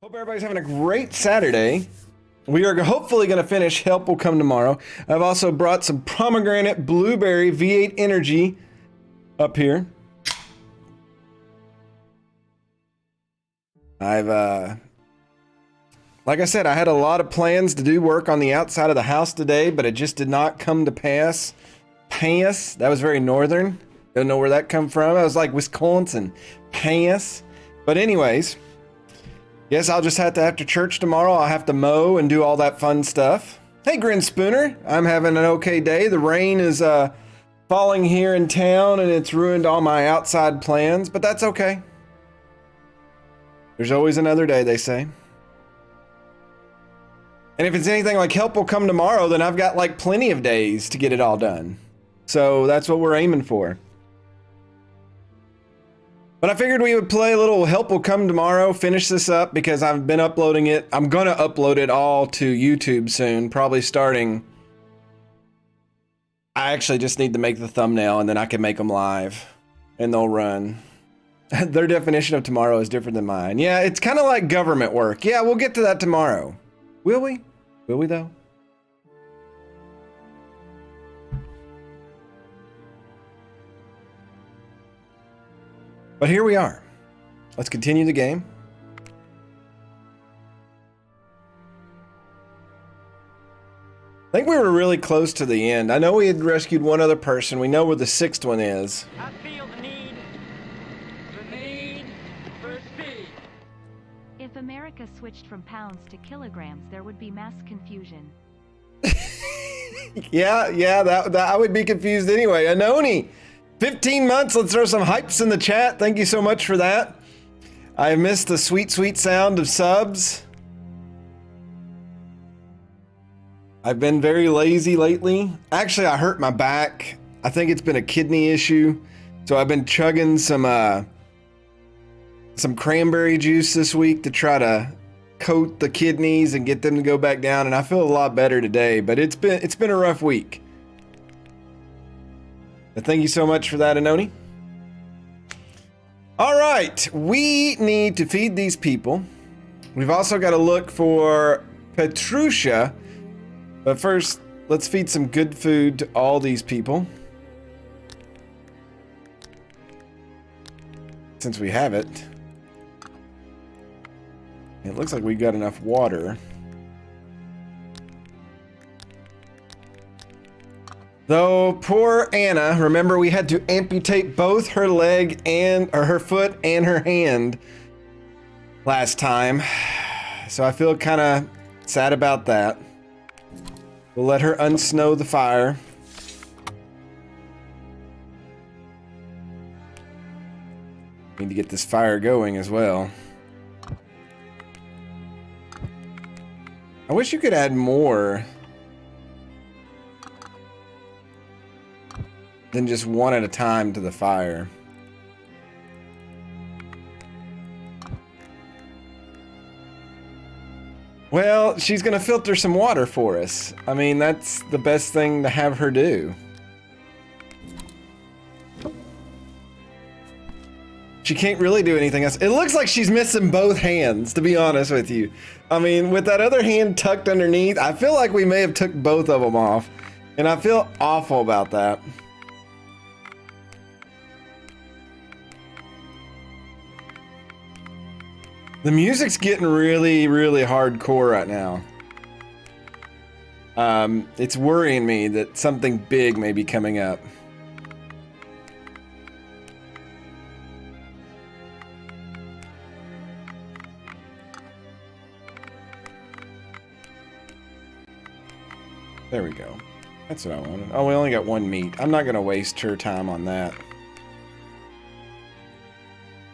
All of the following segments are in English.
Hope everybody's having a great Saturday. We are hopefully going to finish Help Will Come Tomorrow. I've also brought some pomegranate blueberry V8 energy up here. Like I said, I had a lot of plans to do work on the outside of the house today, but it just did not come to pass. Pass, that was very northern. Don't know where that come from. I was like Wisconsin. Pass. But anyways, guess I'll just have to, after church tomorrow, I'll have to mow and do all that fun stuff. Hey, Grin Spooner. I'm having an okay day. The rain is falling here in town and it's ruined all my outside plans, but that's okay. There's always another day, they say. And if it's anything like Help Will Come Tomorrow, then I've got like plenty of days to get it all done. So that's what we're aiming for. But I figured we would play a little Help Will Come Tomorrow, finish this up because I've been uploading it. I'm going to upload it all to YouTube soon, probably starting. I actually just need to make the thumbnail and then I can make them live and they'll run. Their definition of tomorrow is different than mine. Yeah, it's kind of like government work. Yeah, we'll get to that tomorrow. Will we? Will we though? But here we are. Let's continue the game. I think we were really close to the end. I know we had rescued one other person. We know where the sixth one is. I feel the need for speed. If America switched from pounds to kilograms, there would be mass confusion. Yeah, that I would be confused anyway. Anoni, 15 months. Let's throw some hypes in the chat. Thank you so much for that. I missed the sweet, sweet sound of subs. I've been very lazy lately. Actually, I hurt my back. I think it's been a kidney issue. So I've been chugging some cranberry juice this week to try to coat the kidneys and get them to go back down. And I feel a lot better today, but it's been a rough week. But thank you so much for that, Anoni. All right, we need to feed these people. We've also got to look for Petrusha. But first, let's feed some good food to all these people. Since we have it. It looks like we got enough water. Though poor Anna, remember we had to amputate both her leg and or her foot and her hand last time. So I feel kind of sad about that. We'll let her unsnow the fire. Need to get this fire going as well. I wish you could add more than just one at a time to the fire. Well, she's gonna filter some water for us. I mean, that's the best thing to have her do. She can't really do anything else. It looks like she's missing both hands, to be honest with you. I mean, with that other hand tucked underneath, I feel like we may have took both of them off. And I feel awful about that. The music's getting really, really hardcore right now. It's worrying me that something big may be coming up. There we go. That's what I wanted. Oh, we only got one meat. I'm not going to waste her time on that.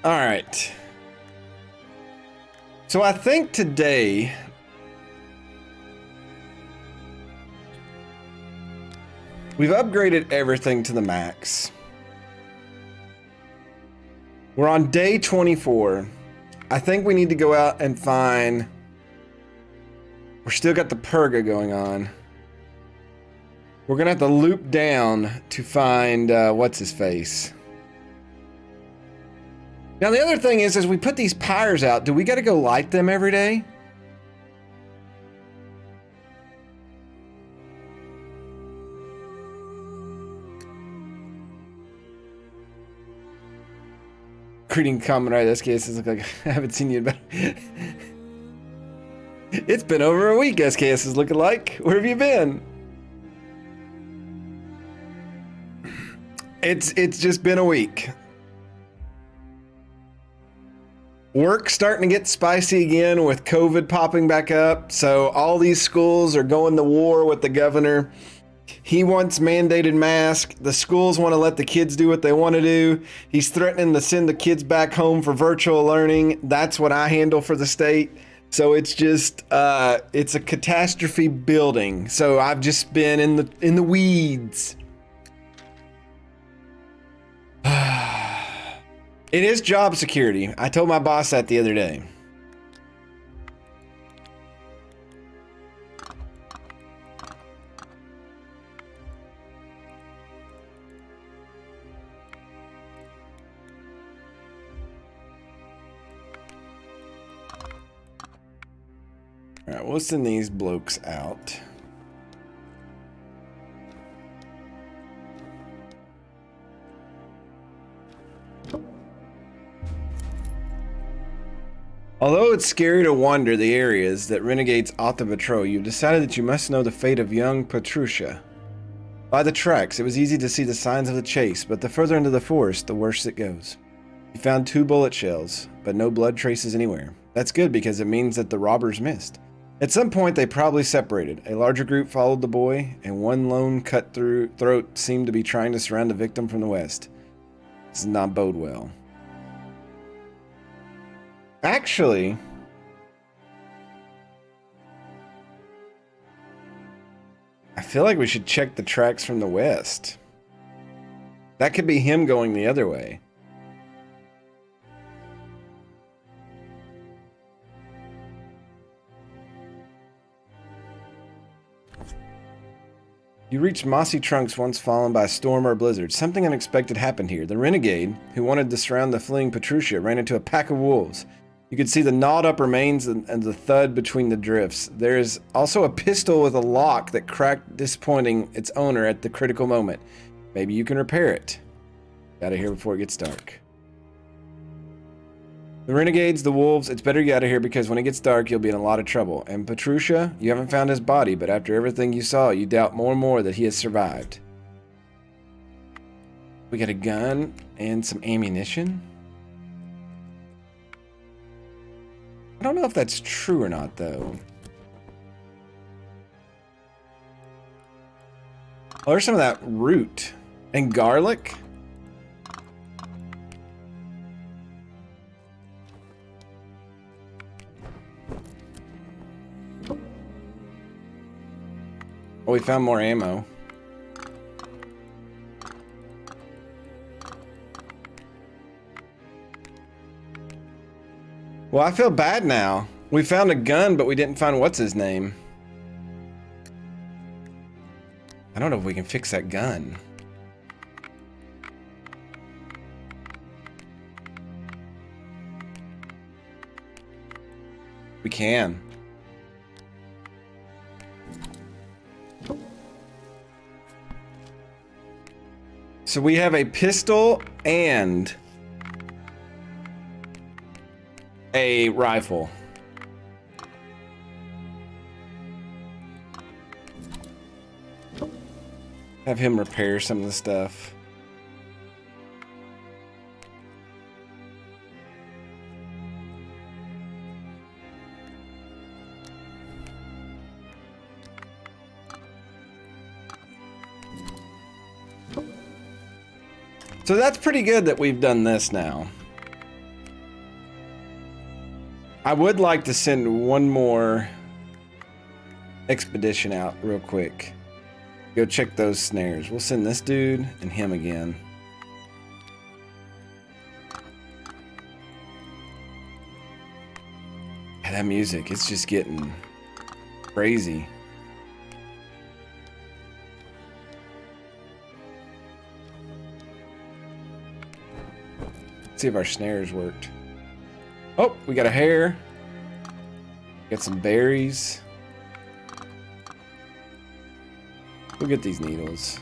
All right. So I think today we've upgraded everything to the max. We're on day 24. I think we need to go out and find... We're still got the purga going on. We're going to have to loop down to find, what's his face? Now, the other thing is, as we put these pyres out, do we got to go light them every day? Greeting Comrade SKS look like I haven't seen you in about. It's been over a week, SKS is looking like. Where have you been? It's just been a week. Work's starting to get spicy again with COVID popping back up. So all these schools are going to war with the governor. He wants mandated masks. The schools want to let the kids do what they want to do. He's threatening to send the kids back home for virtual learning. That's what I handle for the state. So it's just, it's a catastrophe building. So I've just been in the weeds. It is job security. I told my boss that the other day. All right, we'll send these blokes out. Although it's scary to wander the areas that renegades ought to patrol, you've decided that you must know the fate of young Petrusha. By the tracks, it was easy to see the signs of the chase, but the further into the forest, the worse it goes. You found 2 bullet shells, but no blood traces anywhere. That's good because it means that the robbers missed. At some point, they probably separated. A larger group followed the boy, and one lone cut-throat seemed to be trying to surround the victim from the west. This does not bode well. Actually, I feel like we should check the tracks from the west. That could be him going the other way. You reached mossy trunks once fallen by a storm or a blizzard. Something unexpected happened here. The renegade, who wanted to surround the fleeing Petrusha, ran into a pack of wolves. You could see the gnawed up remains and the thud between the drifts. There is also a pistol with a lock that cracked, disappointing its owner at the critical moment. Maybe you can repair it. Get out of here before it gets dark. The renegades, the wolves, it's better to get out of here because when it gets dark, you'll be in a lot of trouble. And Petrusha, you haven't found his body, but after everything you saw, you doubt more and more that he has survived. We got a gun and some ammunition. I don't know if that's true or not, though. Oh, there's some of that root and garlic. Oh, we found more ammo. Well, I feel bad now. We found a gun, but we didn't find what's his name. I don't know if we can fix that gun. We can. So we have a pistol and a rifle. Have him repair some of the stuff. So that's pretty good that we've done this now. I would like to send one more expedition out real quick. Go check those snares. We'll send this dude and him again. That music, it's just getting crazy. see if our snares worked. Oh, we got a hare. Got some berries. We'll get these needles.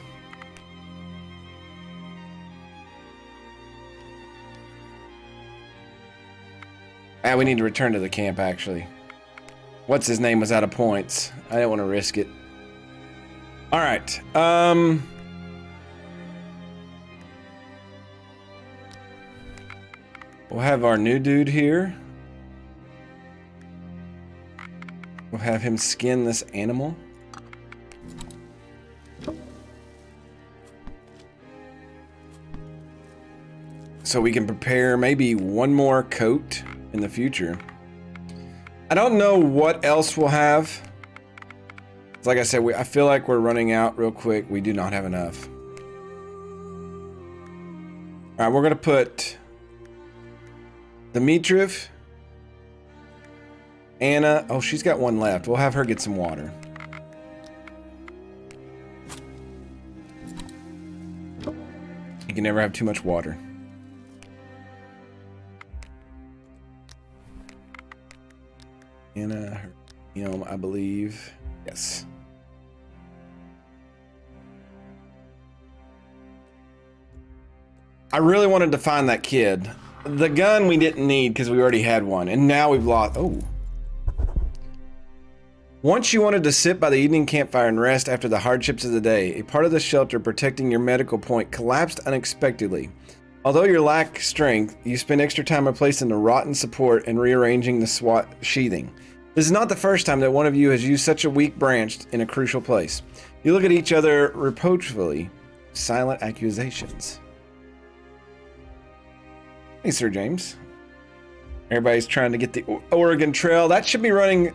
Ah, we need to return to the camp, actually. What's his name was out of points. I didn't want to risk it. All right. We'll have our new dude here. We'll have him skin this animal. So we can prepare maybe one more coat in the future. I don't know what else we'll have. Like I said, I feel like we're running out real quick. We do not have enough. All right, we're gonna put Dimitriv, Anna. Oh, she's got one left. We'll have her get some water. You can never have too much water. Anna, I believe. Yes. I really wanted to find that kid. The gun we didn't need because we already had one, and now we've lost. Oh. Once you wanted to sit by the evening campfire and rest after the hardships of the day, a part of the shelter protecting your medical point collapsed unexpectedly. Although you lack strength, you spend extra time replacing the rotten support and rearranging the SWAT sheathing. This is not the first time that one of you has used such a weak branch in a crucial place. You look at each other reproachfully, silent accusations. Hey, Sir James. Everybody's trying to get the Oregon Trail. That should be running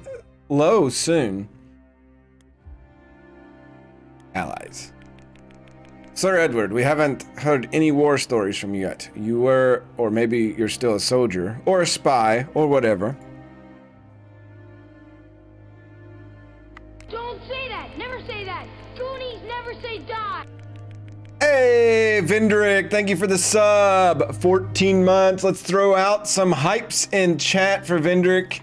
low soon. Allies. Sir Edward, we haven't heard any war stories from you yet. You were, or maybe you're still a soldier, or a spy, or whatever. Don't say that! Never say that! Goonies never say die! Hey, Vendrick, thank you for the sub. 14 months. Let's throw out some hypes in chat for Vendrick.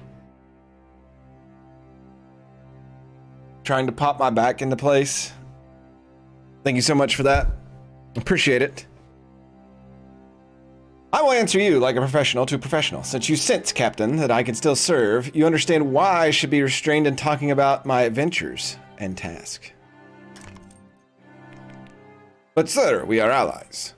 Trying to pop my back into place. Thank you so much for that. Appreciate it. I will answer you like a professional to a professional. Since you sense, Captain, that I can still serve, you understand why I should be restrained in talking about my adventures and task. But sir, we are allies.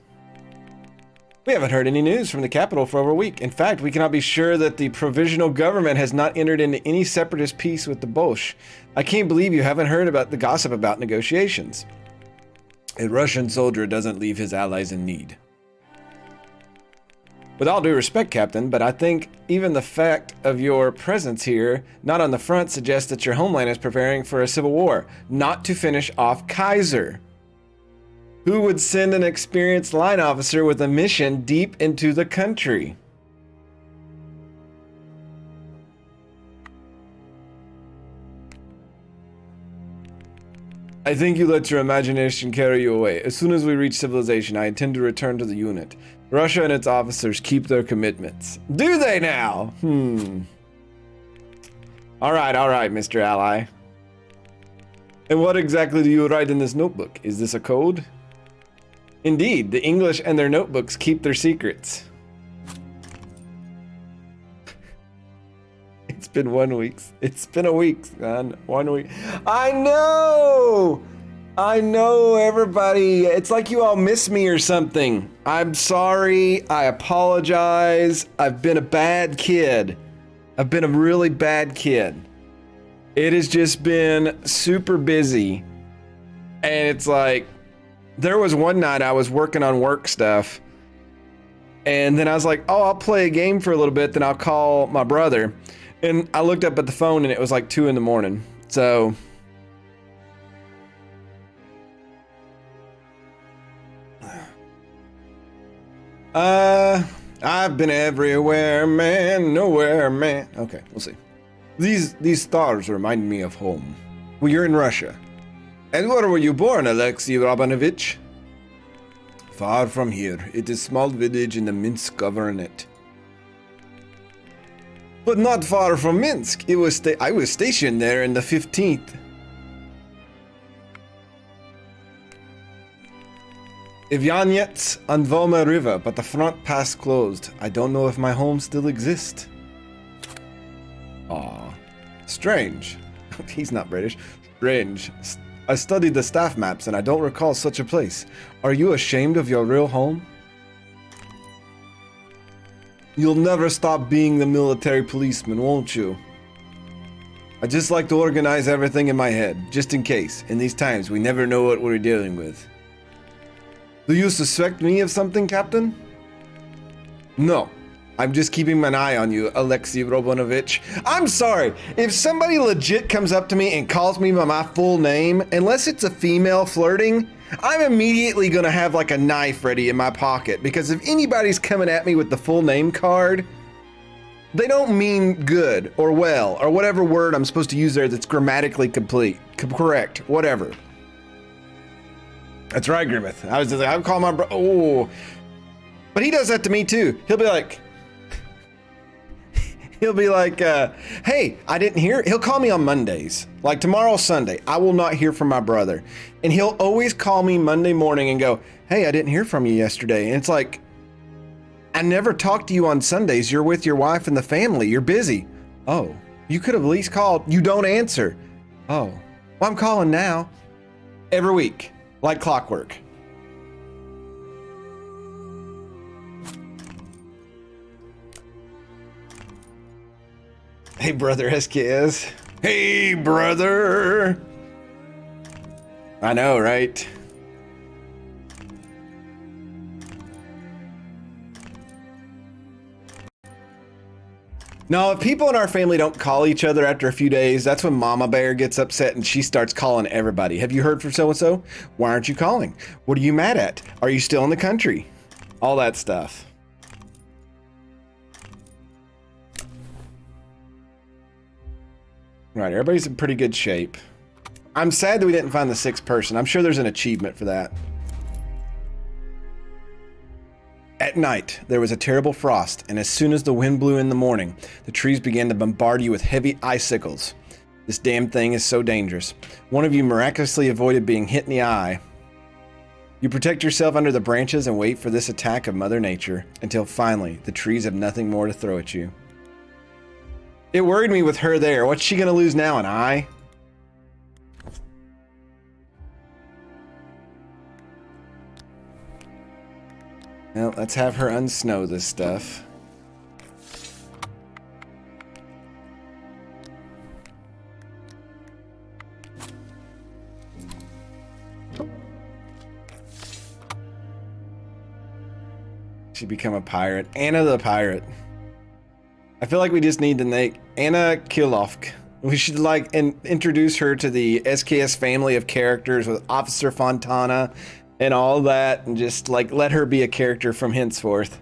We haven't heard any news from the capital for over a week. In fact, we cannot be sure that the provisional government has not entered into any separatist peace with the Bolsh. I can't believe you haven't heard about the gossip about negotiations. A Russian soldier doesn't leave his allies in need. With all due respect, Captain, but I think even the fact of your presence here, not on the front, suggests that your homeland is preparing for a civil war, not to finish off Kaiser. Who would send an experienced line officer with a mission deep into the country? I think you let your imagination carry you away. As soon as we reach civilization, I intend to return to the unit. Russia and its officers keep their commitments. Do they now? All right, Mr. Ally. And what exactly do you write in this notebook? Is this a code? Indeed, the English and their notebooks keep their secrets. It's been 1 week. It's been a week, man. 1 week. I know, everybody. It's like you all miss me or something. I'm sorry. I apologize. I've been a bad kid. I've been a really bad kid. It has just been super busy. And it's like, there was one night I was working on work stuff. And then I was like, oh, I'll play a game for a little bit. Then I'll call my brother. And I looked up at the phone and it was like 2 a.m. So I've been everywhere, man, nowhere, man. Okay, we'll see. These stars remind me of home. Well, you're in Russia. And where were you born, Alexei Romanovich? Far from here. It is small village in the Minsk governorate. But not far from Minsk. I was stationed there in the 15th. Ivyanets on Volma River, but the front pass closed. I don't know if my home still exists. Aw. Strange. He's not British. Strange. I studied the staff maps and I don't recall such a place. Are you ashamed of your real home? You'll never stop being the military policeman, won't you? I just like to organize everything in my head, just in case. In these times, we never know what we're dealing with. Do you suspect me of something, Captain? No. I'm just keeping an eye on you, Alexei Romanovich. I'm sorry. If somebody legit comes up to me and calls me by my full name, unless it's a female flirting, I'm immediately gonna have like a knife ready in my pocket, because if anybody's coming at me with the full name card, they don't mean good or well or whatever word I'm supposed to use there that's grammatically correct, whatever. That's right, Grimmeth. I was just like, I'll call my bro. Oh, but he does that to me too. He'll be like, hey, I didn't hear. He'll call me on Mondays. Like tomorrow's Sunday. I will not hear from my brother. And he'll always call me Monday morning and go, hey, I didn't hear from you yesterday. And it's like, I never talk to you on Sundays. You're with your wife and the family. You're busy. Oh, you could have at least called. You don't answer. Oh, well, I'm calling now. Every week, like clockwork. Hey, brother SKS. Hey, brother. I know, right? No, if people in our family don't call each other after a few days, that's when Mama Bear gets upset and she starts calling everybody. Have you heard from so-and-so? Why aren't you calling? What are you mad at? Are you still in the country? All that stuff. Right, everybody's in pretty good shape. I'm sad that we didn't find the sixth person. I'm sure there's an achievement for that. At night, there was a terrible frost, and as soon as the wind blew in the morning, the trees began to bombard you with heavy icicles. This damn thing is so dangerous. One of you miraculously avoided being hit in the eye. You protect yourself under the branches and wait for this attack of Mother Nature, until finally, the trees have nothing more to throw at you. It worried me with her there. What's she gonna lose now, an eye? Well, let's have her unsnow this stuff. She become a pirate. Anna the pirate. I feel like we just need to make Anna Kilovk. We should like introduce her to the SKS family of characters with Officer Fontana and all that, and just like let her be a character from henceforth.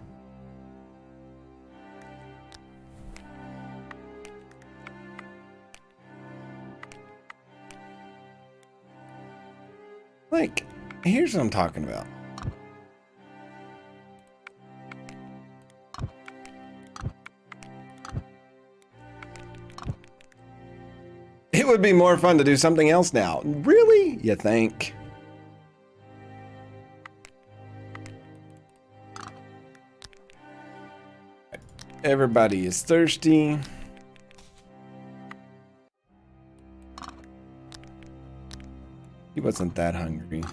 Like, here's what I'm talking about. It would be more fun to do something else now. Really? You think? Everybody is thirsty. He wasn't that hungry.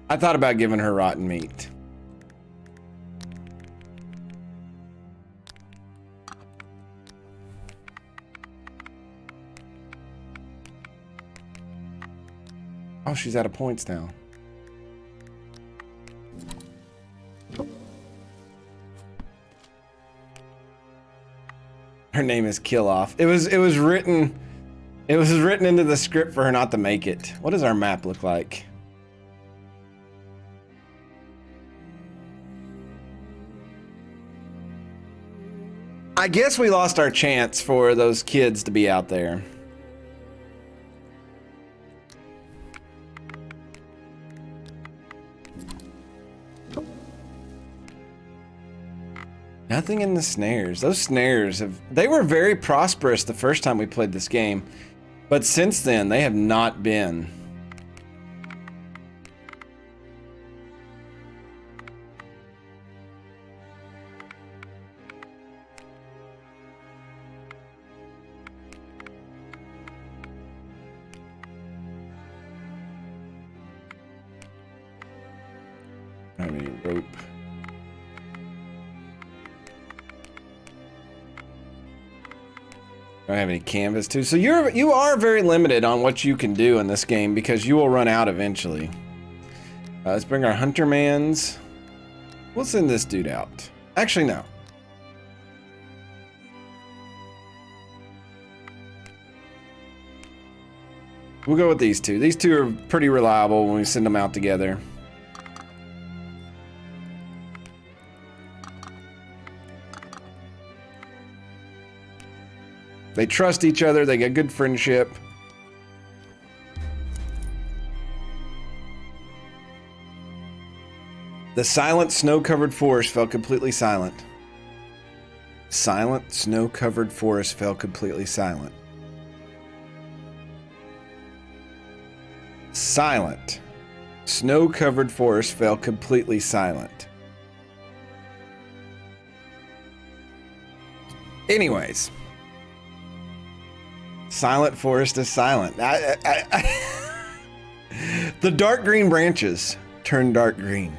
I thought about giving her rotten meat. Oh, she's out of points now. Her name is Kill Off. It was written into the script for her not to make it. What does our map look like? I guess we lost our chance for those kids to be out there. Nothing in the snares. Those snares they were very prosperous the first time we played this game, but since then they have not been. I mean, rope. I don't have any canvas too. So you are very limited on what you can do in this game because you will run out eventually. Let's bring our huntermans. We'll send this dude out. Actually, no. We'll go with these two. These two are pretty reliable when we send them out together. They trust each other. They get good friendship. The silent, snow-covered forest fell completely silent. Silent, snow-covered forest fell completely silent. Silent, snow-covered forest fell completely silent. Anyways. Silent forest is silent. The dark green branches turn dark green.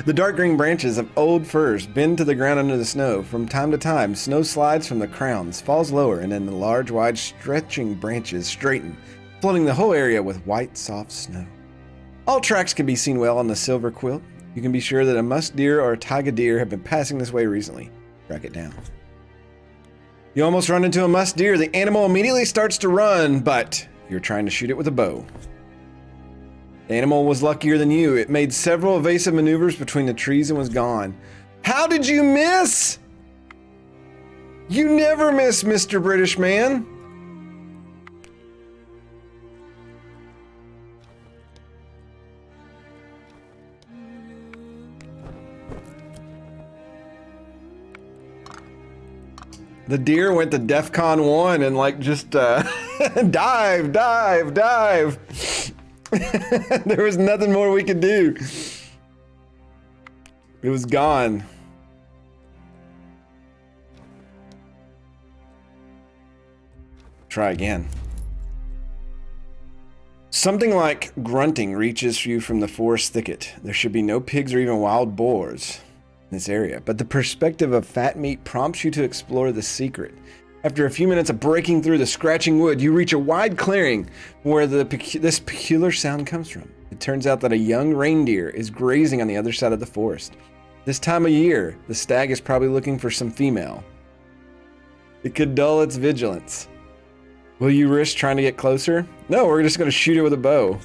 The dark green branches of old firs bend to the ground under the snow. From time to time, snow slides from the crowns, falls lower, and then the large, wide, stretching branches straighten, flooding the whole area with white, soft snow. All tracks can be seen well on the silver quilt. You can be sure that a musk deer or a taiga deer have been passing this way recently. Track it down. You almost run into a musk deer. The animal immediately starts to run, but you're trying to shoot it with a bow. The animal was luckier than you. It made several evasive maneuvers between the trees and was gone. How did you miss? You never miss, Mr. British man. The deer went to DEFCON 1 and like just dive. There was nothing more we could do. It was gone. Try again. Something like grunting reaches you from the forest thicket. There should be no pigs or even wild boars in this area, but the perspective of fat meat prompts you to explore the secret. After a few minutes of breaking through the scratching wood, you reach a wide clearing where this peculiar sound comes from. It turns out that a young reindeer is grazing on the other side of the forest. This time of year, the stag is probably looking for some female. It could dull its vigilance. Will you risk trying to get closer? No, we're just going to shoot it with a bow.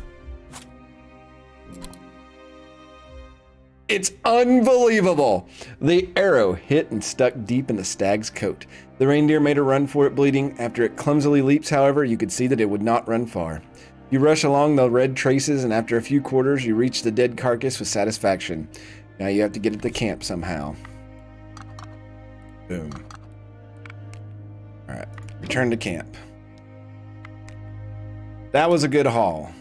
It's unbelievable! The arrow hit and stuck deep in the stag's coat. The reindeer made a run for it, bleeding. After it clumsily leaps, however, you could see that it would not run far. You rush along the red traces, and after a few quarters, you reach the dead carcass with satisfaction. Now you have to get it to camp somehow. Boom. Alright, return to camp. That was a good haul.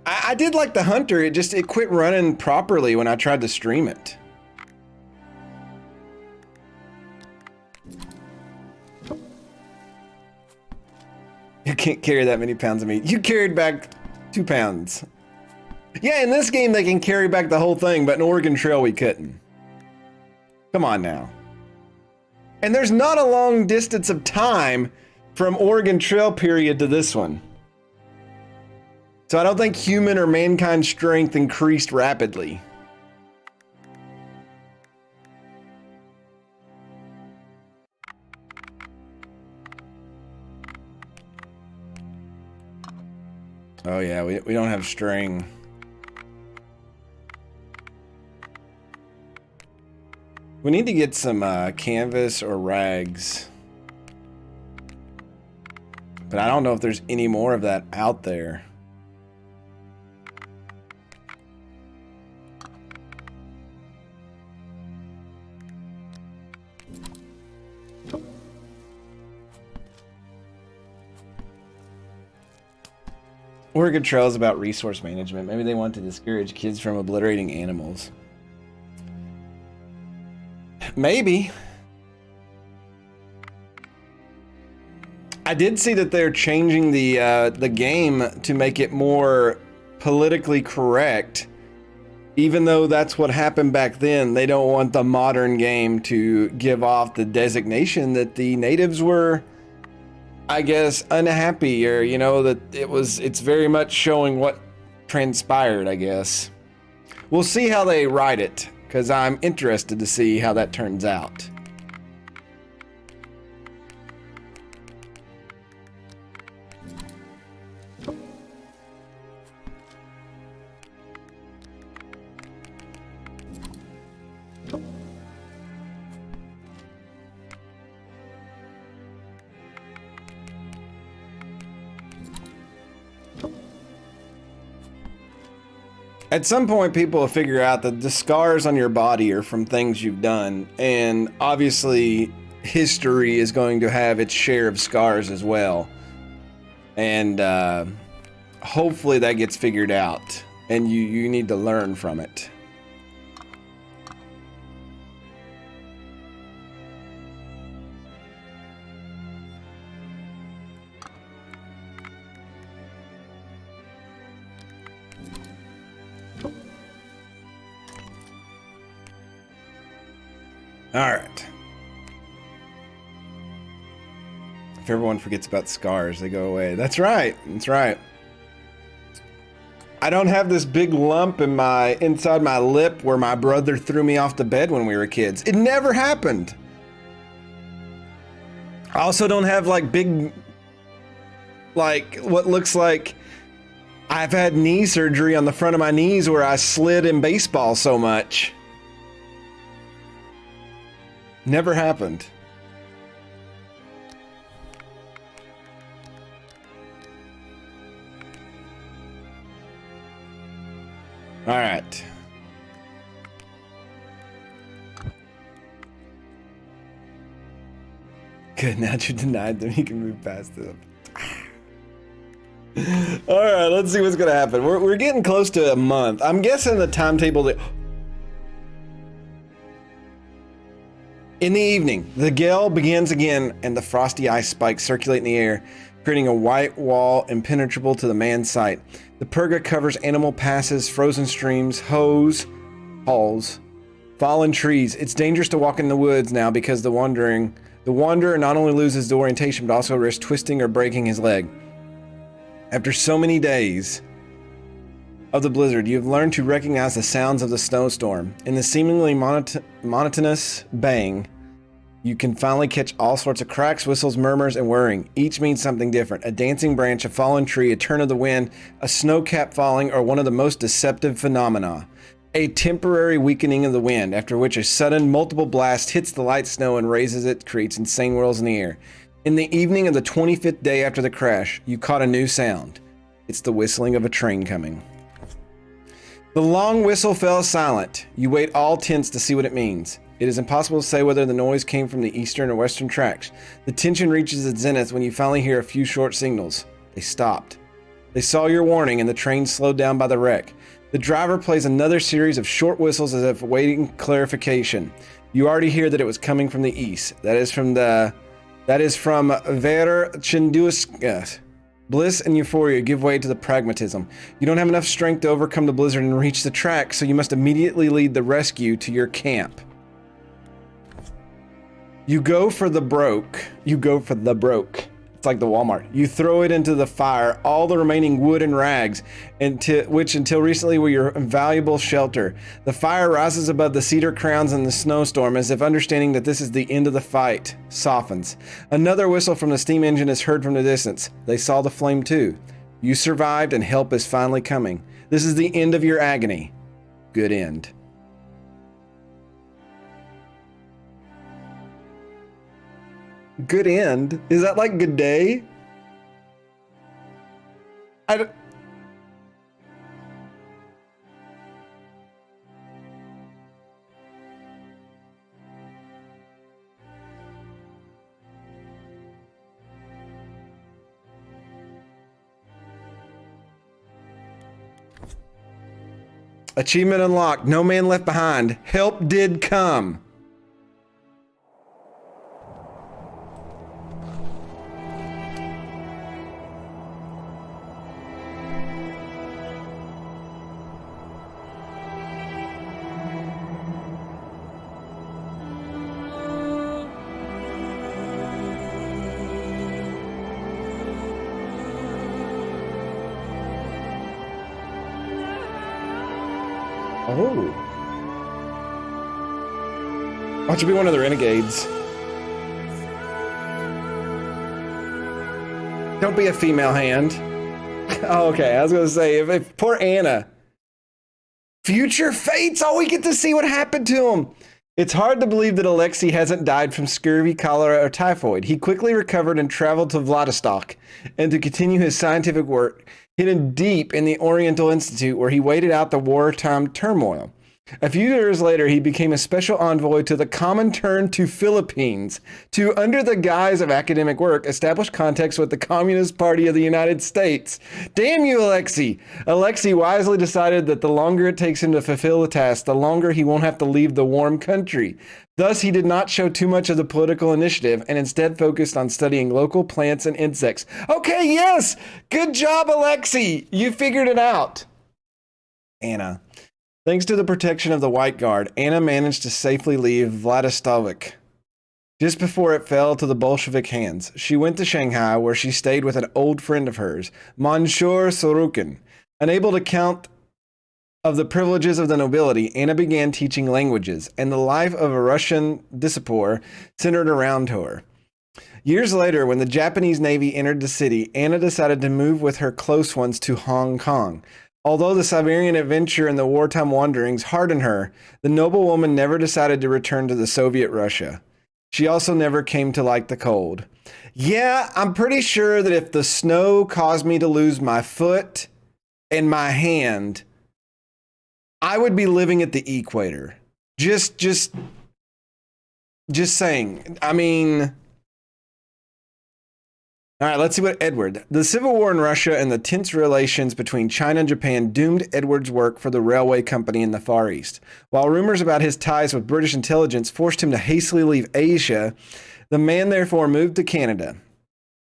I did like the hunter, it quit running properly when I tried to stream it. You can't carry that many pounds of meat. You carried back 2 pounds. Yeah, in this game they can carry back the whole thing, but in Oregon Trail we couldn't. Come on now. And there's not a long distance of time from Oregon Trail period to this one. So I don't think human or mankind strength increased rapidly. Oh yeah, we don't have string. We need to get some canvas or rags. But I don't know if there's any more of that out there. Oregon Trails about resource management. Maybe they want to discourage kids from obliterating animals. Maybe. I did see that they're changing the game to make it more politically correct. Even though that's what happened back then, they don't want the modern game to give off the designation that the natives were, I guess, unhappy, or, you know, that it's very much showing what transpired, I guess. We'll see how they write it, because I'm interested to see how that turns out. At some point, people will figure out that the scars on your body are from things you've done, and obviously, history is going to have its share of scars as well. And hopefully that gets figured out, and you need to learn from it. All right. If everyone forgets about scars, they go away. That's right. That's right. I don't have this big lump inside my lip where my brother threw me off the bed when we were kids. It never happened. I also don't have big, what looks like I've had knee surgery on the front of my knees where I slid in baseball so much. Never happened. All right. Good, now that you denied them, you can move past them. All right, let's see what's gonna happen. We're getting close to a month. I'm guessing the timetable that... In the evening, the gale begins again, and the frosty ice spikes circulate in the air, creating a white wall impenetrable to the man's sight. The purga covers animal passes, frozen streams, halls, fallen trees. It's dangerous to walk in the woods now because the wanderer not only loses the orientation, but also risks twisting or breaking his leg. After so many days of the blizzard, you have learned to recognize the sounds of the snowstorm. In the seemingly monotonous bang, you can finally catch all sorts of cracks, whistles, murmurs, and whirring. Each means something different. A dancing branch, a fallen tree, a turn of the wind, a snowcap falling, or one of the most deceptive phenomena. A temporary weakening of the wind, after which a sudden multiple blast hits the light snow and raises it, creates insane whirls in the air. In the evening of the 25th day after the crash, you caught a new sound. It's the whistling of a train coming. The long whistle fell silent. You wait all tense to see what it means. It is impossible to say whether the noise came from the eastern or western tracks. The tension reaches its zenith when you finally hear a few short signals. They stopped. They saw your warning and the train slowed down by the wreck. The driver plays another series of short whistles as if awaiting clarification. You already hear that it was coming from the east. That is from Ver Chindusk. Bliss and euphoria give way to the pragmatism. You don't have enough strength to overcome the blizzard and reach the track, so you must immediately lead the rescue to your camp. You go for the broke. It's like the Walmart. You throw it into the fire, all the remaining wood and rags, which until recently were your invaluable shelter. The fire rises above the cedar crowns in the snowstorm as if understanding that this is the end of the fight, softens. Another whistle from the steam engine is heard from the distance. They saw the flame too. You survived and help is finally coming. This is the end of your agony. Good end. Good end? Is that like good day? I don't... Achievement unlocked. No man left behind. Help did come. Oh. Why don't you be one of the renegades? Don't be a female hand. Oh, okay, I was gonna say, if poor Anna. Future fates, oh, we get to see what happened to him. It's hard to believe that Alexei hasn't died from scurvy, cholera, or typhoid. He quickly recovered and traveled to Vladivostok and to continue his scientific work, hidden deep in the Oriental Institute where he waited out the wartime turmoil. A few years later, he became a special envoy to the Comintern to Philippines to, under the guise of academic work, establish contacts with the Communist Party of the United States. Damn you, Alexei! Alexei wisely decided that the longer it takes him to fulfill the task, the longer he won't have to leave the warm country. Thus, he did not show too much of the political initiative and instead focused on studying local plants and insects. Okay, yes! Good job, Alexei! You figured it out. Anna. Thanks to the protection of the White Guard, Anna managed to safely leave Vladivostok just before it fell to the Bolshevik hands. She went to Shanghai, where she stayed with an old friend of hers, Monsieur Sorokin. Unable to count of the privileges of the nobility, Anna began teaching languages, and the life of a Russian dissipor centered around her. Years later, when the Japanese Navy entered the city, Anna decided to move with her close ones to Hong Kong. Although the Siberian adventure and the wartime wanderings hardened her, the noble woman never decided to return to the Soviet Russia. She also never came to like the cold. Yeah, I'm pretty sure that if the snow caused me to lose my foot and my hand, I would be living at the equator. Just saying. I mean... All right, let's see what Edward. The Civil War in Russia and the tense relations between China and Japan doomed Edward's work for the railway company in the Far East. While rumors about his ties with British intelligence forced him to hastily leave Asia, the man therefore moved to Canada,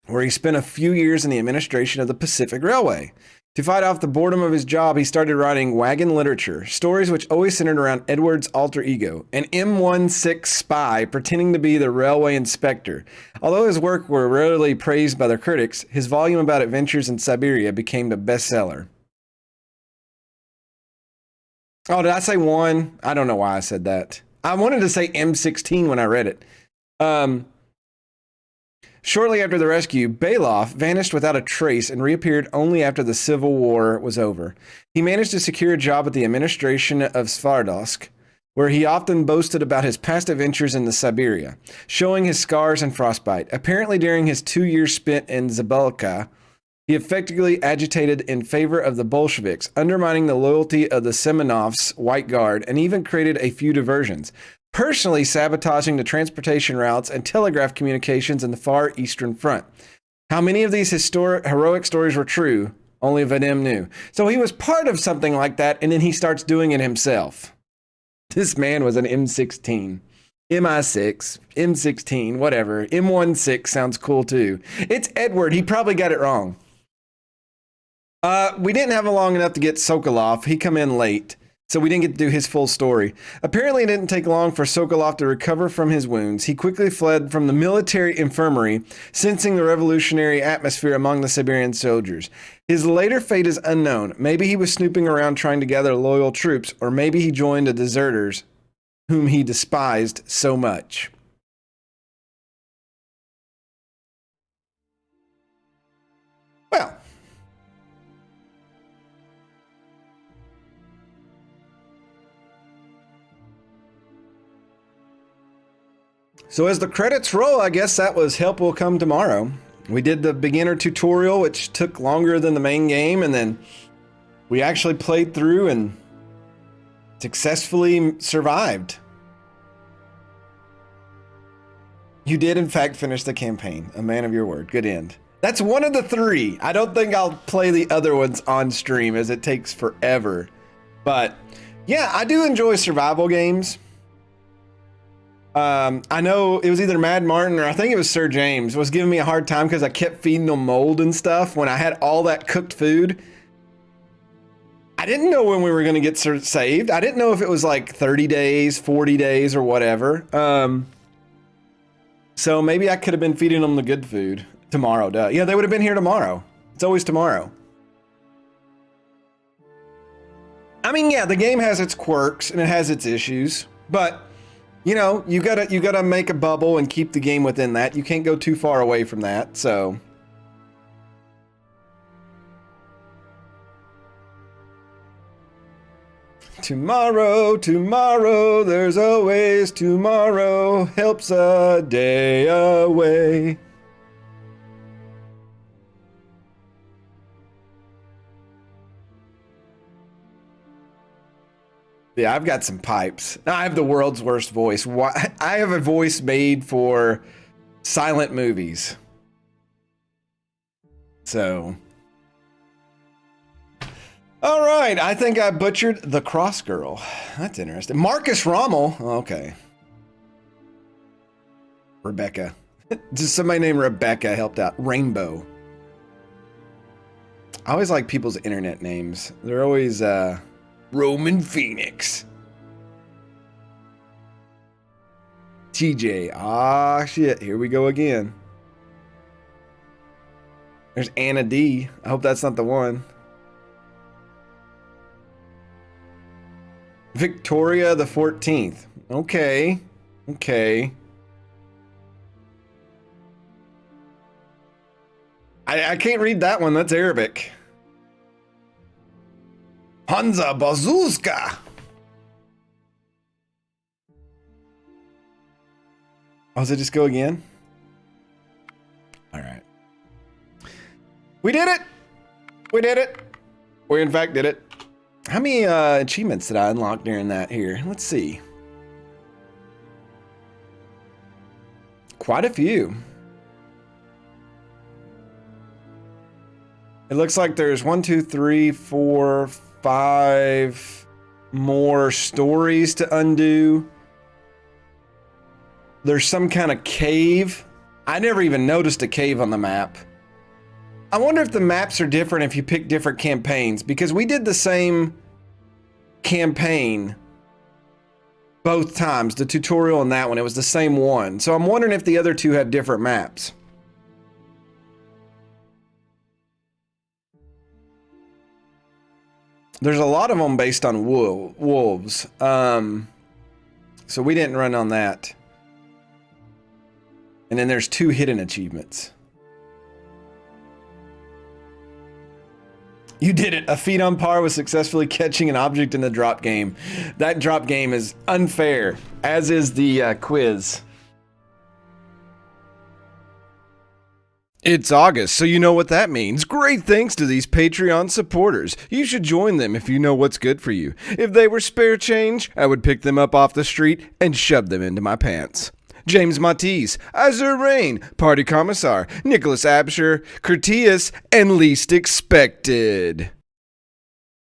where he spent a few years in the administration of the Pacific Railway. To fight off the boredom of his job, he started writing wagon literature, stories which always centered around Edward's alter ego, an M16 spy pretending to be the railway inspector. Although his work were rarely praised by the critics, his volume about adventures in Siberia became a bestseller. Oh, did I say one? I don't know why I said that. I wanted to say M16 when I read it. Shortly after the rescue, Bailoff vanished without a trace and reappeared only after the Civil War was over. He managed to secure a job at the administration of Sverdlovsk, where he often boasted about his past adventures in the Siberia, showing his scars and frostbite. Apparently, during his 2 years spent in Zabelka, he effectively agitated in favor of the Bolsheviks, undermining the loyalty of the Semenovs' White Guard, and even created a few diversions, personally sabotaging the transportation routes and telegraph communications in the far eastern front. How many of these heroic stories were true, only Vadim knew. So he was part of something like that, and then he starts doing it himself. This man was an M16. MI6, M16, whatever. M16 sounds cool too. It's Edward. He probably got it wrong. We didn't have long enough to get Sokolov. He come in late, so we didn't get to do his full story. Apparently, it didn't take long for Sokolov to recover from his wounds. He quickly fled from the military infirmary, sensing the revolutionary atmosphere among the Siberian soldiers. His later fate is unknown. Maybe he was snooping around trying to gather loyal troops, or maybe he joined the deserters whom he despised so much. Well, So as the credits roll, I guess that was Help Will Come Tomorrow. We did the beginner tutorial, which took longer than the main game, and then we actually played through and successfully survived. You did, in fact, finish the campaign. A man of your word. Good end. That's one of the 3. I don't think I'll play the other ones on stream as it takes forever. But yeah, I do enjoy survival games. I know it was either Mad Martin or I think it was Sir James was giving me a hard time because I kept feeding them mold and stuff when I had all that cooked food. I didn't know when we were going to get saved. I didn't know if it was like 30 days, 40 days or whatever. So maybe I could have been feeding them the good food tomorrow. Duh. Yeah, they would have been here tomorrow. It's always tomorrow. I mean, yeah, the game has its quirks and it has its issues, but you know, you gotta make a bubble and keep the game within that. You can't go too far away from that, so. Tomorrow, tomorrow, there's always tomorrow, helps a day away. Yeah, I've got some pipes. I have the world's worst voice. I have a voice made for silent movies. So. All right, I think I butchered the Cross Girl. That's interesting. Marcus Rommel. Okay. Rebecca. Just somebody named Rebecca helped out. Rainbow. I always like people's internet names. They're always, Roman Phoenix. TJ. Ah, shit. Here we go again. There's Anna D. I hope that's not the one. Victoria the 14th. Okay. Okay. I can't read that one. That's Arabic. Hansa Bazooska. Oh, does it just go again? All right. We did it. We did it. We in fact did it. How many achievements did I unlock during that here? Let's see. Quite a few. It looks like there's 1, 2, 3, 4, 5 more stories to undo. There's some kind of cave. I never even noticed a cave on the map. I wonder if the maps are different if you pick different campaigns, because we did the same campaign both times, the tutorial and that one. It was the same one. So I'm wondering if the other two have different maps. There's a lot of them based on wolves. So we didn't run on that. And then there's 2 hidden achievements. You did it. A feat on par with successfully catching an object in the drop game. That drop game is unfair, as is the quiz. It's August, so you know what that means. Great thanks to these Patreon supporters. You should join them if you know what's good for you. If they were spare change, I would pick them up off the street and shove them into my pants. James Matisse, Azur Rain, Party Commissar, Nicholas Absher, Curtius, and Least Expected.